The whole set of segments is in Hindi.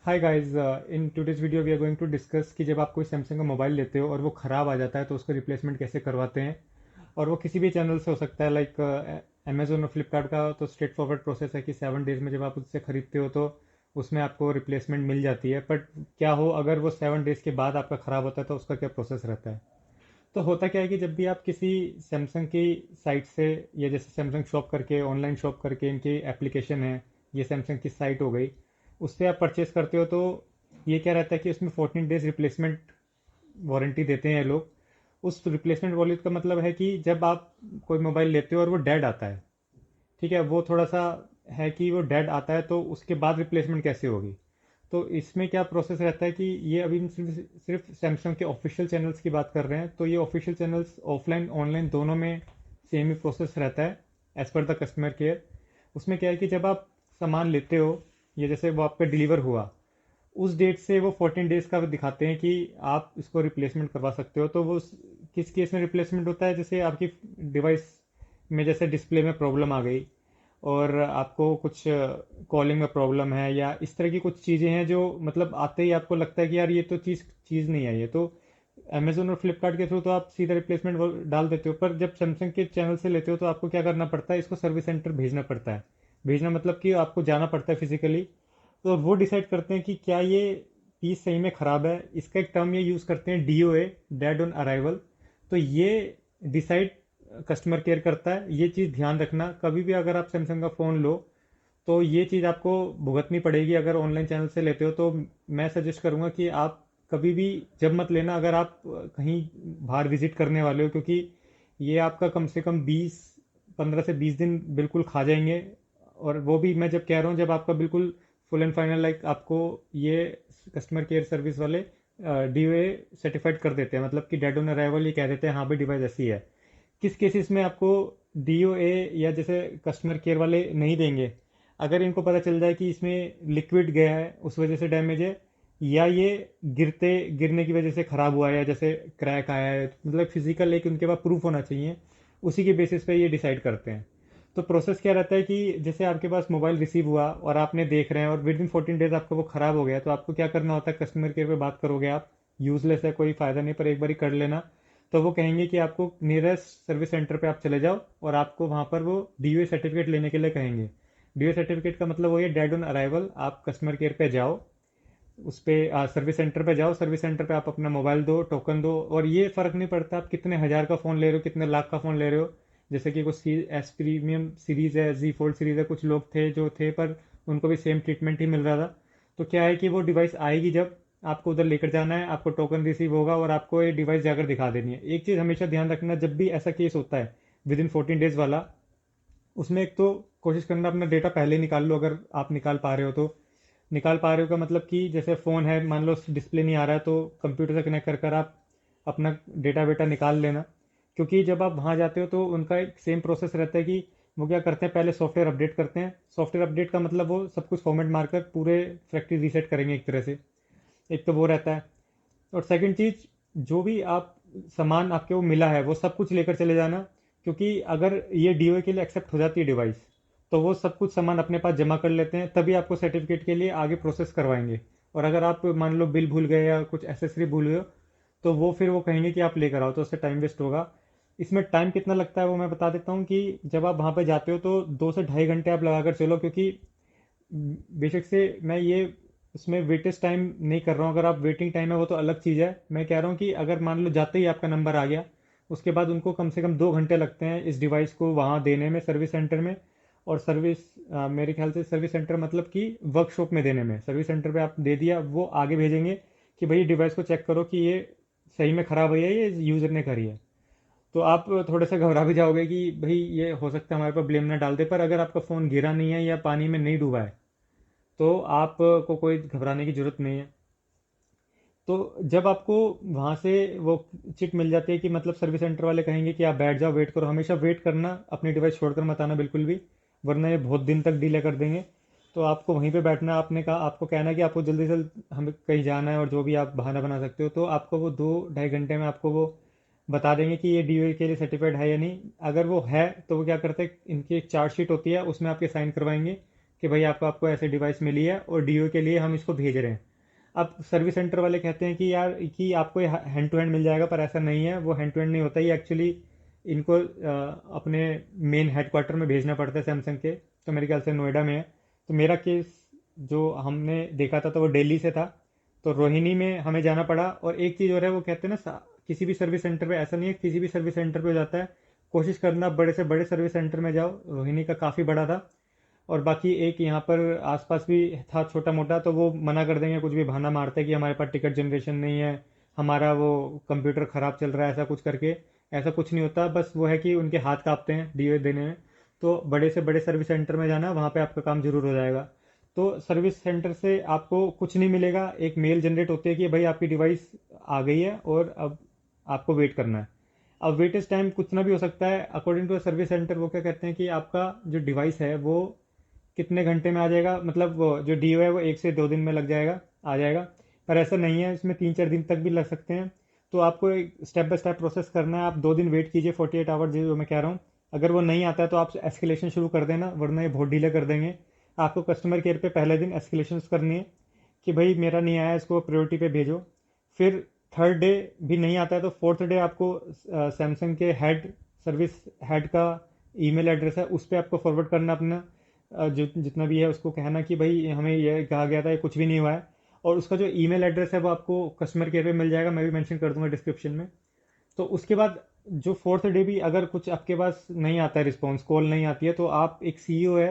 Hi guys, in today's video we are going to discuss कि जब आप कोई सैमसंग का मोबाइल लेते हो और वो ख़राब आ जाता है तो उसको रिप्लेसमेंट कैसे करवाते हैं। और वो किसी भी चैनल से हो सकता है, लाइक अमेजोन और फ्लिपकार्ट का तो स्ट्रेट फॉरवर्ड प्रोसेस है कि 7 डेज़ में जब आप उससे ख़रीदते हो तो उसमें आपको रिप्लेसमेंट मिल जाती है। बट क्या हो अगर वो 7 डेज़ के बाद आपका ख़राब होता है तो उसका क्या प्रोसेस रहता है। तो होता क्या है कि जब भी आप किसी सैमसंग की साइट से, या जैसे सैमसंग शॉप करके, ऑनलाइन शॉप करके इनकी एप्लीकेशन है, ये सैमसंग की साइट हो गई, उससे आप परचेस करते हो तो ये क्या रहता है कि उसमें 14 डेज रिप्लेसमेंट वारंटी देते हैं ये लोग। उस रिप्लेसमेंट वॉरंटी का मतलब है कि जब आप कोई मोबाइल लेते हो और वो डेड आता है, ठीक है, वो थोड़ा सा है कि वो डेड आता है तो उसके बाद रिप्लेसमेंट कैसे होगी। तो इसमें क्या प्रोसेस रहता है कि ये अभी हम सिर्फ सिर्फ सैमसंग के ऑफिशियल चैनल्स की बात कर रहे हैं, तो ये ऑफिशियल चैनल्स ऑफलाइन ऑनलाइन दोनों में सेम ही प्रोसेस रहता है as per the customer care. उसमें क्या है कि जब आप सामान लेते हो, ये जैसे वो आपका डिलीवर हुआ, उस डेट से वो 14 डेज का दिखाते हैं कि आप इसको रिप्लेसमेंट करवा सकते हो। तो वो किस केस में रिप्लेसमेंट होता है, जैसे आपकी डिवाइस में जैसे डिस्प्ले में प्रॉब्लम आ गई और आपको कुछ कॉलिंग में प्रॉब्लम है, या इस तरह की कुछ चीज़ें हैं जो मतलब आते ही आपको लगता है कि यार ये तो चीज़ चीज़ नहीं है ये तो। अमेजोन और फ्लिपकार्ट के थ्रू तो आप सीधा रिप्लेसमेंट डाल देते हो, पर जब सैमसंग के चैनल से लेते हो तो आपको क्या करना पड़ता है, इसको सर्विस सेंटर भेजना पड़ता है। भेजना मतलब कि आपको जाना पड़ता है फिजिकली। तो वो डिसाइड करते हैं कि क्या ये पीस सही में ख़राब है। इसका एक टर्म ये यूज़ करते हैं, DOA, डेड ऑन अराइवल। तो ये डिसाइड कस्टमर केयर करता है। ये चीज़ ध्यान रखना, कभी भी अगर आप सैमसंग का फ़ोन लो तो ये चीज़ आपको भुगतनी पड़ेगी अगर ऑनलाइन चैनल से लेते हो। तो मैं सजेस्ट करूँगा कि आप कभी भी जब मत लेना अगर आप कहीं बाहर विजिट करने वाले हो, क्योंकि ये आपका कम से कम 15 से 20 दिन बिल्कुल खा जाएंगे। और वो भी मैं जब कह रहा हूँ जब आपका बिल्कुल फुल एंड फाइनल, लाइक आपको ये कस्टमर केयर सर्विस वाले DOA सर्टिफाइड कर देते हैं, मतलब कि डेड ऑन अराइवल ये कह देते हैं हाँ भाई डिवाइस ऐसी है। किस केसेस में आपको DOA या जैसे कस्टमर केयर वाले नहीं देंगे, अगर इनको पता चल जाए कि इसमें लिक्विड गया है उस वजह से डैमेज है, या ये गिरने की वजह से ख़राब हुआ है, या जैसे क्रैक आया है, मतलब फिजिकल एक उनके पास प्रूफ होना चाहिए। उसी के बेसिस पे ये डिसाइड करते हैं। तो प्रोसेस क्या रहता है कि जैसे आपके पास मोबाइल रिसीव हुआ और आपने देख रहे हैं और विद इन 14 डेज आपका वो ख़राब हो गया, तो आपको क्या करना होता है, कस्टमर केयर पे बात करोगे आप। यूजलेस है, कोई फ़ायदा नहीं, पर एक बार ही कर लेना। तो वो कहेंगे कि आपको नियरेस्ट सर्विस सेंटर पे आप चले जाओ और आपको वहाँ पर वो DOA सर्टिफिकेट लेने के लिए कहेंगे। DOA सर्टिफिकेट का मतलब वही है, डेड ऑन अराइवल। आप कस्टमर केयर पे जाओ, उस पे सर्विस सेंटर पे जाओ, सर्विस सेंटर पे आप अपना मोबाइल दो, टोकन दो, और ये फ़र्क नहीं पड़ता आप कितने हज़ार का फ़ोन ले रहे हो, कितने लाख का फ़ोन ले रहे हो। जैसे कि कुछ एस प्रीमियम सीरीज़ है, Z फोल्ड सीरीज़ है, कुछ लोग थे जो थे पर उनको भी सेम ट्रीटमेंट ही मिल रहा था। तो क्या है कि वो डिवाइस आएगी जब आपको उधर लेकर जाना है, आपको टोकन रिसीव होगा और आपको ये डिवाइस जाकर दिखा देनी है। एक चीज़ हमेशा ध्यान रखना, जब भी ऐसा केस होता है विद इन 14 डेज वाला, उसमें एक तो कोशिश करना अपना डेटा पहले ही निकाल लो, अगर आप निकाल पा रहे हो तो। निकाल पा रहे हो का मतलब कि जैसे फ़ोन है, मान लो डिस्प्ले नहीं आ रहा है तो कंप्यूटर से कनेक्ट कर कर आप अपना डेटा वेटा निकाल लेना। क्योंकि जब आप वहाँ जाते हो तो उनका एक सेम प्रोसेस रहता है कि वो क्या करते हैं, पहले सॉफ्टवेयर अपडेट करते हैं। सॉफ्टवेयर अपडेट का मतलब वो सब कुछ फॉर्मेट मारकर पूरे फैक्ट्री रीसेट करेंगे एक तरह से। एक तो वो रहता है। और सेकंड चीज़, जो भी आप सामान आपके वो मिला है वो सब कुछ लेकर चले जाना। क्योंकि अगर ये DOA के लिए एक्सेप्ट हो जाती है डिवाइस, तो वो सब कुछ सामान अपने पास जमा कर लेते हैं, तभी आपको सर्टिफिकेट के लिए आगे प्रोसेस करवाएंगे। और अगर आप मान लो बिल भूल गए या कुछ एसेसरी भूल गए हो, तो वो फिर वो कहेंगे कि आप लेकर आओ, तो उससे टाइम वेस्ट होगा। इसमें टाइम कितना लगता है वो मैं बता देता हूँ कि जब आप वहाँ पर जाते हो तो 2 से ढाई घंटे आप लगा कर चलो। क्योंकि बेशक से मैं ये उसमें वेटेज टाइम नहीं कर रहा हूँ, अगर आप वेटिंग टाइम है वो तो अलग चीज़ है। मैं कह रहा हूँ कि अगर मान लो जाते ही आपका नंबर आ गया, उसके बाद उनको कम से कम 2 घंटे लगते हैं इस डिवाइस को वहाँ देने में, सर्विस सेंटर में। और सर्विस मेरे ख्याल से सर्विस सेंटर मतलब कि वर्कशॉप में देने में। सर्विस सेंटर पे आप दे दिया, वो आगे भेजेंगे कि भाई डिवाइस को चेक करो कि ये सही में ख़राब हुई है, ये यूज़र ने करी है। तो आप थोड़े से घबरा भी जाओगे कि भाई ये हो सकता है हमारे पर ब्लेम ना डाल दे, पर अगर आपका फ़ोन गिरा नहीं है या पानी में नहीं डूबा है तो आपको कोई घबराने की ज़रूरत नहीं है। तो जब आपको वहाँ से वो चिट मिल जाती है कि मतलब सर्विस सेंटर वाले कहेंगे कि आप बैठ जाओ, वेट करो, हमेशा वेट करना, अपनी डिवाइस छोड़कर मत आना बिल्कुल भी, वरना ये बहुत दिन तक डिले कर देंगे। तो आपको वहीं पे बैठना, आपने कहा, आपको कहना है कि आपको जल्दी से जल्द हमें कहीं जाना है और जो भी आप बहाना बना सकते हो, तो आपको वो 2 ढाई घंटे में आपको वो बता देंगे कि ये DOA के लिए सर्टिफाइड है या नहीं। अगर वो है तो वो क्या करते हैं, इनकी एक चार्ट शीट होती है, उसमें आपके साइन करवाएंगे कि भाई आपको ऐसे डिवाइस मिली है और डीओ के लिए हम इसको भेज रहे हैं। अब सर्विस सेंटर वाले कहते हैं कि यार कि आपको हैंड टू हैंड मिल जाएगा, पर ऐसा नहीं है, वो हैंड टू हैंड नहीं होता। ये एक्चुअली इनको अपने मेन हेडक्वार्टर में भेजना पड़ता है सैमसंग के, तो मेरे ख्याल से नोएडा में है। तो मेरा केस जो हमने देखा था तो वो दिल्ली से था, तो रोहिणी में हमें जाना पड़ा। और एक चीज़ और है, वो कहते हैं ना किसी भी सर्विस सेंटर पे, ऐसा नहीं है किसी भी सर्विस सेंटर पे हो जाता है, कोशिश करना बड़े से बड़े सर्विस सेंटर में जाओ। रोहिणी का काफ़ी बड़ा था, और बाकी एक यहाँ पर आसपास भी था छोटा मोटा, तो वो मना कर देंगे, कुछ भी बहाना मारते हैं कि हमारे पास टिकट जनरेशन नहीं है, हमारा वो कंप्यूटर ख़राब चल रहा है, ऐसा कुछ करके। ऐसा कुछ नहीं होता, बस वो है कि उनके हाथ कांपते हैं डीओ देने में। तो बड़े से बड़े सर्विस सेंटर में जाना, वहाँ पे आपका काम जरूर हो जाएगा। तो सर्विस सेंटर से आपको कुछ नहीं मिलेगा, एक मेल जनरेट होती है कि भाई आपकी डिवाइस आ गई है और अब आपको वेट करना है। अब वेटेज टाइम कुछ ना भी हो सकता है, अकॉर्डिंग टू सर्विस सेंटर वो क्या कहते हैं कि आपका जो डिवाइस है वो कितने घंटे में आ जाएगा, मतलब वो जो डीओ है वो 1 से 2 दिन में लग जाएगा, आ जाएगा। पर ऐसा नहीं है, इसमें 3-4 दिन तक भी लग सकते हैं। तो आपको एक स्टेप बाय स्टेप प्रोसेस करना है। आप 2 दिन वेट कीजिए, 48 आवर्स जो मैं कह रहा हूँ। अगर वो नहीं आता है तो आप एस्केलेशन शुरू कर देना, वरना ये बहुत डिले कर देंगे। आपको कस्टमर केयर पे पहले दिन एस्केलेशन करनी है कि भाई मेरा नहीं आया, इसको प्रायोरिटी पे भेजो। फिर थर्ड डे भी नहीं आता है तो फोर्थ डे आपको सैमसंग के हेड, सर्विस हेड का ईमेल एड्रेस है, उस पर आपको फॉरवर्ड करना अपना जो जितना भी है, उसको कहना कि भाई हमें ये कहा गया था, ये कुछ भी नहीं हुआ है। और उसका जो ईमेल एड्रेस है वो आपको कस्टमर केयर पे मिल जाएगा, मैं भी मेंशन कर दूंगा डिस्क्रिप्शन में। तो उसके बाद जो फोर्थ डे भी अगर कुछ आपके पास नहीं आता है, रिस्पॉन्स कॉल नहीं आती है, तो आप एक सीईओ है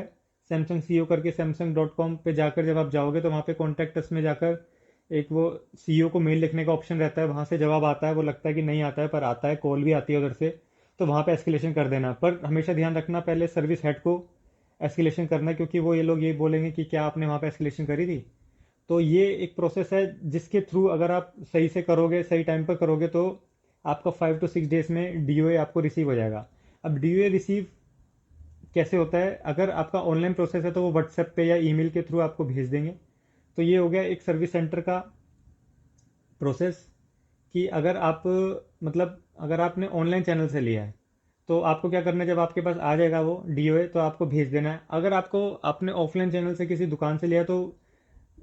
सैमसंग सीईओ करके, सैमसंग.com पे जाकर जब आप जाओगे तो वहाँ पे कॉन्टैक्ट अस में जाकर एक वो सीईओ को मेल लिखने का ऑप्शन रहता है, वहाँ से जवाब आता है। वो लगता है कि नहीं आता है, पर आता है, कॉल भी आती है उधर से। तो वहाँ पे एस्केलेशन कर देना, पर हमेशा ध्यान रखना पहले सर्विस हेड को एस्केलेशन करना, क्योंकि वो ये लोग ये बोलेंगे कि क्या आपने वहाँ पे एस्केलेशन करी थी। तो ये एक प्रोसेस है जिसके थ्रू अगर आप सही से करोगे, सही टाइम पर करोगे, तो आपका 5 to 6 डेज में डीओए आपको रिसीव हो जाएगा। अब डीओए रिसीव कैसे होता है, अगर आपका ऑनलाइन प्रोसेस है तो वो व्हाट्सएप पे या ईमेल के थ्रू आपको भेज देंगे। तो ये हो गया एक सर्विस सेंटर का प्रोसेस, कि अगर आप, मतलब अगर आपने ऑनलाइन चैनल से लिया है तो आपको क्या करना है, जब आपके पास आ जाएगा वो डीओए तो आपको भेज देना है। अगर आपको आपने ऑफलाइन चैनल से किसी दुकान से लिया, तो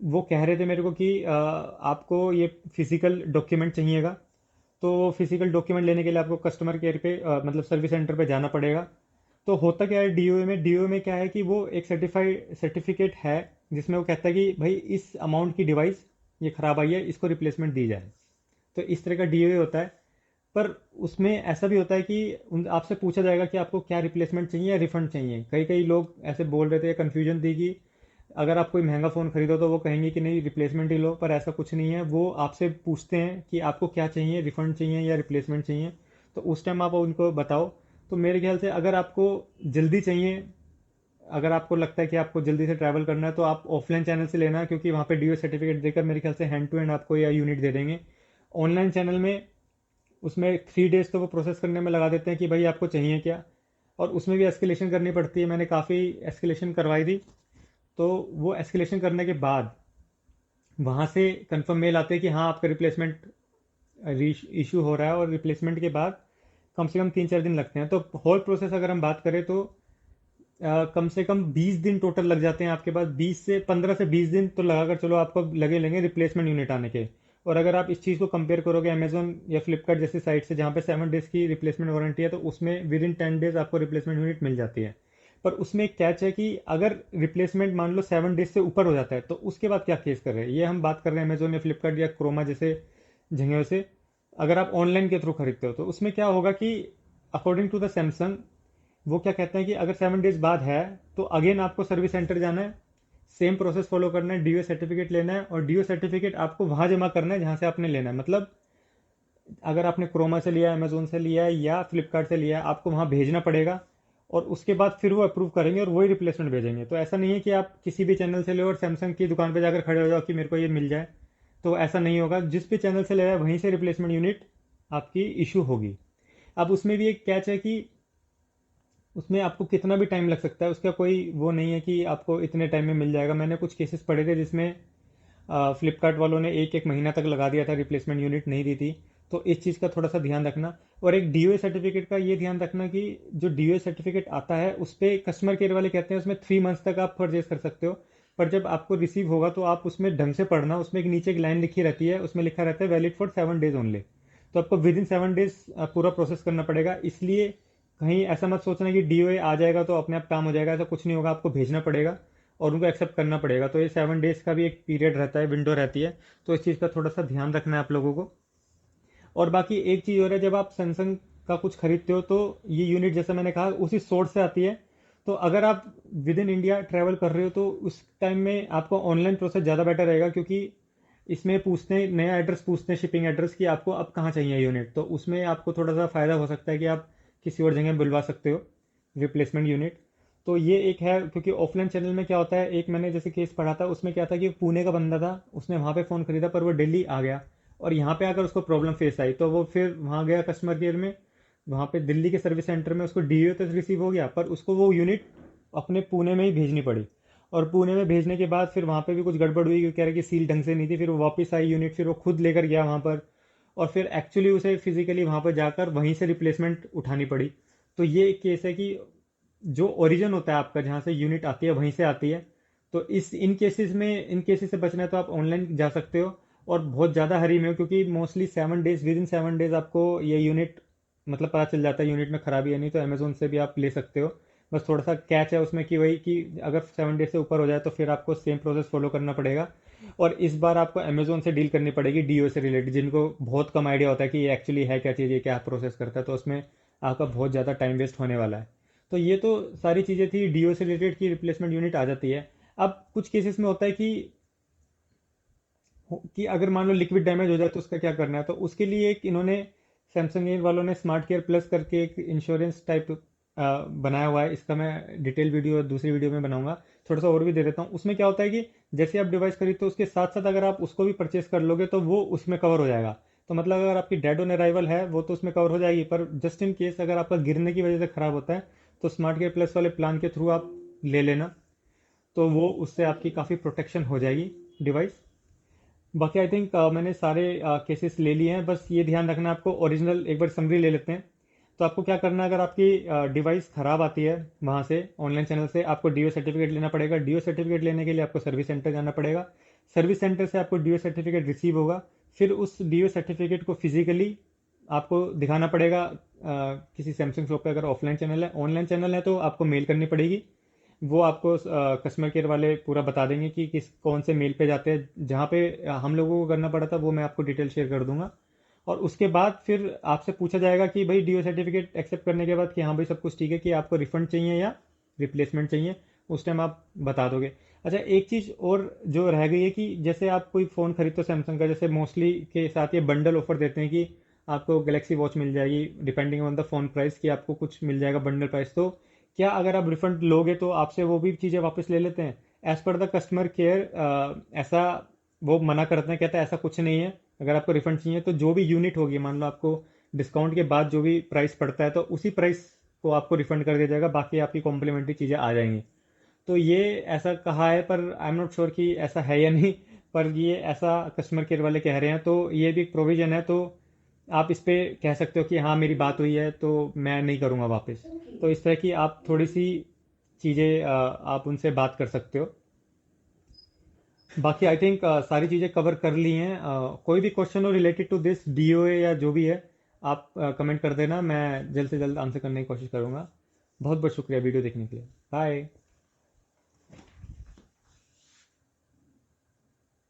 वो कह रहे थे मेरे को कि आपको ये फिजिकल डॉक्यूमेंट चाहिएगा। तो फिजिकल डॉक्यूमेंट लेने के लिए आपको कस्टमर केयर पे मतलब सर्विस सेंटर पे जाना पड़ेगा। तो होता क्या है डीओए में क्या है कि वो एक सर्टिफाइड सर्टिफिकेट है, जिसमें वो कहता है कि भाई इस अमाउंट की डिवाइस ये ख़राब आई है, इसको रिप्लेसमेंट दी जाए। तो इस तरह का डीओए होता है। पर उसमें ऐसा भी होता है कि आपसे पूछा जाएगा कि आपको क्या रिप्लेसमेंट चाहिए या रिफंड चाहिए। कई कई लोग ऐसे बोल रहे थे, कन्फ्यूजन थी कि अगर आप कोई महंगा फ़ोन खरीदो तो वो कहेंगे कि नहीं रिप्लेसमेंट ही लो, पर ऐसा कुछ नहीं है। वो आपसे पूछते हैं कि आपको क्या चाहिए, रिफंड चाहिए या रिप्लेसमेंट चाहिए। तो उस टाइम आप उनको बताओ। तो मेरे ख्याल से अगर आपको जल्दी चाहिए, अगर आपको लगता है कि आपको जल्दी से ट्रैवल करना है, तो आप ऑफलाइन चैनल से लेना, क्योंकि वहाँ पे डीओ सर्टिफिकेट देकर मेरे ख्याल से हैंड टू हैंड आपको या यूनिट दे देंगे। ऑनलाइन चैनल में उसमें 3 डेज तो वो प्रोसेस करने में लगा देते हैं कि भाई आपको चाहिए क्या, और उसमें भी एस्केलेशन करनी पड़ती है। मैंने काफ़ी एस्केलेशन करवाई थी। तो वो एस्केलेशन करने के बाद वहाँ से कंफर्म मेल आते हैं कि हाँ आपका रिप्लेसमेंट इशू हो रहा है, और रिप्लेसमेंट के बाद कम से कम 3-4 दिन लगते हैं। तो होल प्रोसेस अगर हम बात करें तो कम से कम 20 दिन टोटल लग जाते हैं आपके पास। 15 से 20 दिन तो लगाकर चलो आपको लगे लेंगे रिप्लेसमेंट यूनिट आने के। और अगर आप इस चीज़ को कंपेयर करोगे अमेजोन या फ्लिपकार्ट जैसी साइट से, जहाँ पे 7 डेज की रिप्लेसमेंट वारंटी है, तो उसमें विद इन 10 डेज आपको रिप्लेसमेंट यूनिट मिल जाती है। पर उसमें एक कैच है कि अगर रिप्लेसमेंट मान लो 7 डेज से ऊपर हो जाता है, तो उसके बाद क्या केस कर रहे हैं, ये हम बात कर रहे हैं अमेजोन या फ्लिपकार्ट या क्रोमा जैसे जगहों से। अगर आप ऑनलाइन के थ्रू खरीदते हो तो उसमें क्या होगा कि अकॉर्डिंग टू द सैमसंग, वो क्या कहते हैं कि अगर 7 डेज बाद है तो अगेन आपको सर्विस सेंटर जाना है, सेम प्रोसेस फॉलो करना है, डीओ सर्टिफिकेट लेना है, और डीओ सर्टिफिकेट आपको वहां जमा करना है जहां से आपने लेना है। मतलब अगर आपने क्रोमा से लिया है, अमेजोन से लिया है या फ्लिपकार्ट से लिया है, आपको वहां भेजना पड़ेगा। और उसके बाद फिर वो अप्रूव करेंगे और वही रिप्लेसमेंट भेजेंगे। तो ऐसा नहीं है कि आप किसी भी चैनल से ले और सैमसंग की दुकान पर जाकर खड़े हो जाओ कि मेरे को ये मिल जाए। तो ऐसा नहीं होगा, जिस भी चैनल से ले रहा है वहीं से रिप्लेसमेंट यूनिट आपकी इशू होगी। अब उसमें भी एक कैच है कि उसमें आपको कितना भी टाइम लग सकता है, उसका कोई वो नहीं है कि आपको इतने टाइम में मिल जाएगा। मैंने कुछ केसेस पढ़े थे जिसमें फ्लिपकार्ट वालों ने 1-1 महीना तक लगा दिया था, रिप्लेसमेंट यूनिट नहीं दी थी। तो इस चीज़ का थोड़ा सा ध्यान रखना। और एक DOA सर्टिफिकेट का ये ध्यान रखना कि जो DOA सर्टिफिकेट आता है उस पर कस्टमर केयर वाले कहते हैं उसमें 3 मंथ्स तक आप परचेज कर सकते हो, पर जब आपको रिसीव होगा तो आप उसमें ढंग से पढ़ना। उसमें एक नीचे एक लाइन लिखी रहती है, उसमें लिखा रहता है वैलिड फॉर 7 डेज ओनली। तो आपको विद इन 7 डेज पूरा प्रोसेस करना पड़ेगा। इसलिए कहीं ऐसा मत सोचना कि DOA आ जाएगा तो अपने आप काम हो जाएगा, ऐसा कुछ नहीं होगा, आपको भेजना पड़ेगा और उनको एक्सेप्ट करना पड़ेगा। तो ये 7 डेज का भी एक पीरियड रहता है, विंडो रहती है। तो इस चीज़ का थोड़ा सा ध्यान रखना है आप लोगों को। और बाकी एक चीज़ और है, जब आप सैमसंग का कुछ खरीदते हो तो ये यूनिट जैसा मैंने कहा उसी सोर्स से आती है। तो अगर आप विद इन इंडिया ट्रैवल कर रहे हो तो उस टाइम में आपको ऑनलाइन प्रोसेस ज़्यादा बेटर रहेगा, क्योंकि इसमें पूछते हैं, नया एड्रेस पूछते हैं, शिपिंग एड्रेस कि आपको अब कहाँ चाहिए यूनिट। तो उसमें आपको थोड़ा सा फ़ायदा हो सकता है कि आप किसी और जगह बुलवा सकते हो रिप्लेसमेंट यूनिट। तो ये एक है, क्योंकि ऑफलाइन चैनल में क्या होता है, एक मैंने जैसे केस पढ़ा था उसमें क्या था कि पुणे का बंदा था, उसने वहाँ पे फ़ोन खरीदा पर वो दिल्ली आ गया और यहाँ पे आकर उसको प्रॉब्लम फेस आई, तो वो फिर वहाँ गया कस्टमर केयर में। वहाँ पे दिल्ली के सर्विस सेंटर में उसको DOA तो रिसीव हो गया, पर उसको वो यूनिट अपने पुणे में ही भेजनी पड़ी। और पुणे में भेजने के बाद फिर वहाँ पे भी कुछ गड़बड़ हुई, क्योंकि कह रहे कि सील ढंग से नहीं थी। फिर वो वापस आई यूनिट, फिर वो खुद लेकर गया वहाँ पर, और फिर एक्चुअली उसे फिजिकली वहाँ पर जाकर वहीं से रिप्लेसमेंट उठानी पड़ी। तो ये एक केस है कि जो ओरिजिन होता है आपका, जहाँ से यूनिट आती है वहीं से आती है। तो इन केसेस से बचना है तो आप ऑनलाइन जा सकते हो। और बहुत ज़्यादा हरी में हो, क्योंकि mostly 7 days, with in 7 days आपको ये यूनिट मतलब पता चल जाता है यूनिट में खराबी है। नहीं तो अमेजोन से भी आप ले सकते हो। बस थोड़ा सा कैच है उसमें कि वही कि अगर 7 डेज से ऊपर हो जाए तो फिर आपको सेम प्रोसेस फॉलो करना पड़ेगा। और इस बार आपको अमेजोन से डील करनी पड़ेगी DOA से रिलेटेड, जिनको बहुत कम आइडिया होता है कि ये एक्चुअली है क्या चीज़, ये क्या प्रोसेस करता है। तो उसमें आपका बहुत ज़्यादा टाइम वेस्ट होने वाला है। तो ये तो सारी चीज़ें थी DOA से रिलेटेड की रिप्लेसमेंट यूनिट आ जाती है। अब कुछ केसेस में होता है कि अगर मान लो लिक्विड डैमेज हो जाए तो उसका क्या करना है। तो उसके लिए एक इन्होंने सैमसंग वालों ने स्मार्ट केयर प्लस करके एक इंश्योरेंस टाइप बनाया हुआ है। इसका मैं डिटेल वीडियो दूसरी वीडियो में बनाऊंगा। थोड़ा सा और भी दे देता हूँ। उसमें क्या होता है कि जैसे आप डिवाइस खरीदते हो उसके साथ साथ अगर आप उसको भी परचेस कर लोगे तो वो उसमें कवर हो जाएगा। तो मतलब अगर आपकी डेड ऑन अराइवल है वो तो उसमें कवर हो जाएगी, पर जस्ट इन केस अगर आपका गिरने की वजह से ख़राब होता है तो स्मार्ट केयर प्लस वाले प्लान के थ्रू आप ले लेना। तो वो उससे आपकी काफ़ी प्रोटेक्शन हो जाएगी डिवाइस। बाकी आई थिंक मैंने सारे केसेस ले लिए हैं। बस ये ध्यान रखना आपको, ओरिजिनल एक बार समरी ले लेते हैं। तो आपको क्या करना है, अगर आपकी डिवाइस ख़राब आती है वहाँ से ऑनलाइन चैनल से, आपको DOA सर्टिफिकेट लेना पड़ेगा। DOA सर्टिफिकेट लेने के लिए आपको सर्विस सेंटर जाना पड़ेगा। सर्विस सेंटर से आपको DOA सर्टिफिकेट रिसीव होगा। फिर उस DOA सर्टिफिकेट को फिजिकली आपको दिखाना पड़ेगा किसी सैमसंग शॉप पे। अगर ऑफलाइन चैनल है, ऑनलाइन चैनल है तो आपको मेल करनी पड़ेगी। वो आपको कस्टमर केयर वाले पूरा बता देंगे कि किस कौन से मेल पे जाते हैं। जहाँ पे हम लोगों को करना पड़ा था वो मैं आपको डिटेल शेयर कर दूंगा। और उसके बाद फिर आपसे पूछा जाएगा कि भाई DOA सर्टिफिकेट एक्सेप्ट करने के बाद कि हाँ भाई सब कुछ ठीक है, कि आपको रिफंड चाहिए या रिप्लेसमेंट चाहिए। उस टाइम आप बता दोगे। अच्छा, एक चीज़ और जो रह गई है कि जैसे आप कोई फ़ोन खरीदते हो सैमसंग का, जैसे मोस्टली के साथ ये बंडल ऑफर देते हैं कि आपको गैलेक्सी वॉच मिल जाएगी depending on the phone price, कि आपको कुछ मिल जाएगा बंडल प्राइस। तो क्या अगर आप रिफंड लोगे तो आपसे वो भी चीज़ें वापस ले लेते हैं? As per the customer care ऐसा वो मना करते हैं, कहते हैं ऐसा कुछ नहीं है। अगर आपको रिफंड चाहिए तो जो भी यूनिट होगी, मान लो आपको डिस्काउंट के बाद जो भी प्राइस पड़ता है तो उसी प्राइस को आपको रिफंड कर दिया जाएगा, बाकी आपकी कॉम्प्लीमेंट्री चीज़ें आ जाएंगी। तो ये ऐसा कहा है, पर आई एम नॉट श्योर कि ऐसा है या नहीं। पर ये ऐसा कस्टमर केयर वाले कह रहे हैं, तो ये भी एक प्रोविजन है। तो आप इस पे कह सकते हो कि हाँ मेरी बात हुई है तो मैं नहीं करूँगा वापस। तो इस तरह की आप थोड़ी सी चीज़ें आप उनसे बात कर सकते हो। बाकी आई थिंक सारी चीज़ें कवर कर ली हैं। कोई भी क्वेश्चन हो रिलेटेड टू दिस DOA या जो भी है, आप कमेंट कर देना, मैं जल्द से जल्द आंसर करने की कोशिश करूँगा। बहुत बहुत शुक्रिया वीडियो देखने के लिए। बाय।